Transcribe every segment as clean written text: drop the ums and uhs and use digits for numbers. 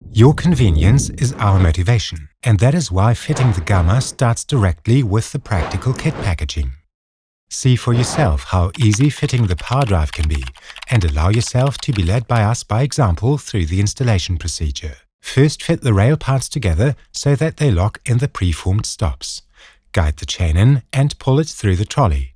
Your convenience is our motivation, and that is why fitting the Gamma starts directly with the practical kit packaging. See for yourself how easy fitting the power drive can be, and allow yourself to be led by us by example through the installation procedure. First, fit the rail parts together so that they lock in the preformed stops. Guide the chain in and pull it through the trolley.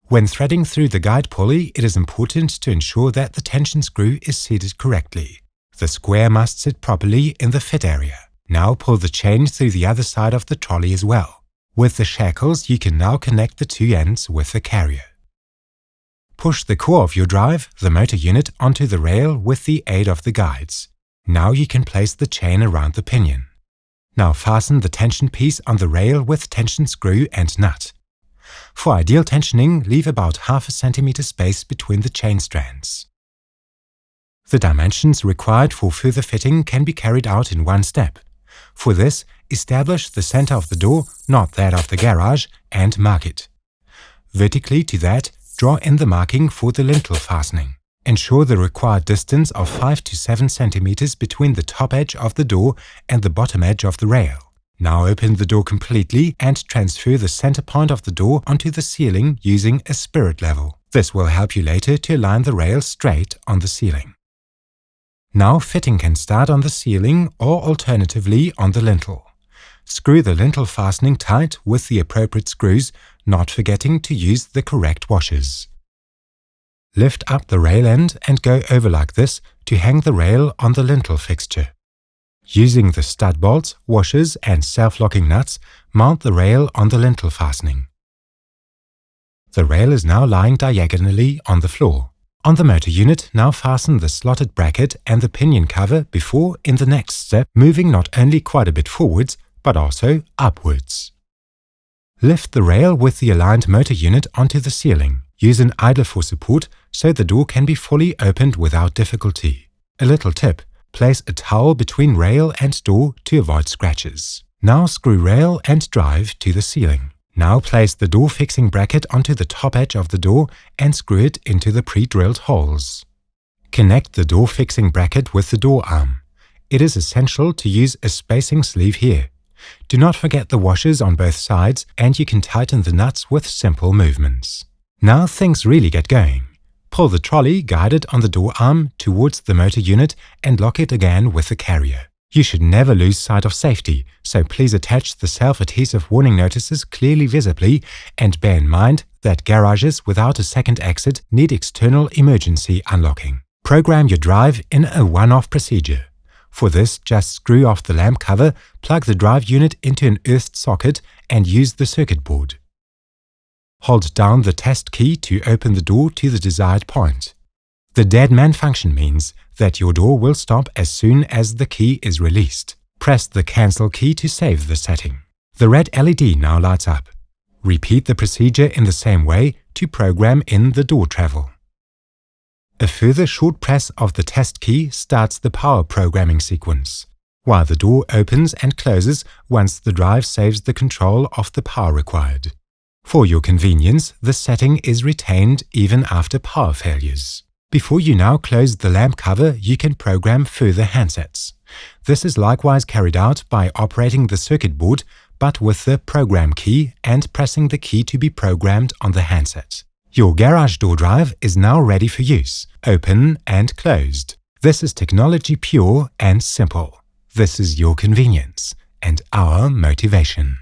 When threading through the guide pulley, it is important to ensure that the tension screw is seated correctly. The square must sit properly in the fit area. Now pull the chain through the other side of the trolley as well. With the shackles, you can now connect the two ends with the carrier. Push the core of your drive, the motor unit, onto the rail with the aid of the guides. Now you can place the chain around the pinion. Now fasten the tension piece on the rail with tension screw and nut. For ideal tensioning, leave about half a centimeter space between the chain strands. The dimensions required for further fitting can be carried out in one step. For this, establish the center of the door, not that of the garage, and mark it. Vertically to that, draw in the marking for the lintel fastening. Ensure the required distance of 5 to 7 centimeters between the top edge of the door and the bottom edge of the rail. Now open the door completely and transfer the center point of the door onto the ceiling using a spirit level. This will help you later to align the rail straight on the ceiling. Now fitting can start on the ceiling or alternatively on the lintel. Screw the lintel fastening tight with the appropriate screws, not forgetting to use the correct washers. Lift up the rail end and go over like this to hang the rail on the lintel fixture. Using the stud bolts, washers and self-locking nuts, mount the rail on the lintel fastening. The rail is now lying diagonally on the floor. On the motor unit, now fasten the slotted bracket and the pinion cover before, in the next step, moving not only quite a bit forwards, but also upwards. Lift the rail with the aligned motor unit onto the ceiling. Use an idler for support so the door can be fully opened without difficulty. A little tip: place a towel between rail and door to avoid scratches. Now screw rail and drive to the ceiling. Now place the door fixing bracket onto the top edge of the door and screw it into the pre-drilled holes. Connect the door fixing bracket with the door arm. It is essential to use a spacing sleeve here. Do not forget the washers on both sides, and you can tighten the nuts with simple movements. Now things really get going. Pull the trolley guided on the door arm towards the motor unit and lock it again with the carrier. You should never lose sight of safety, so please attach the self-adhesive warning notices clearly visibly, and bear in mind that garages without a second exit need external emergency unlocking. Program your drive in a one-off procedure. For this, just screw off the lamp cover, plug the drive unit into an earthed socket and use the circuit board. Hold down the test key to open the door to the desired point. The dead man function means that your door will stop as soon as the key is released. Press the cancel key to save the setting. The red LED now lights up. Repeat the procedure in the same way to program in the door travel. A further short press of the test key starts the power programming sequence, while the door opens and closes once the drive saves the control of the power required. For your convenience, the setting is retained even after power failures. Before you now close the lamp cover, you can program further handsets. This is likewise carried out by operating the circuit board, but with the program key and pressing the key to be programmed on the handset. Your garage door drive is now ready for use, open and closed. This is technology pure and simple. This is your convenience and our motivation.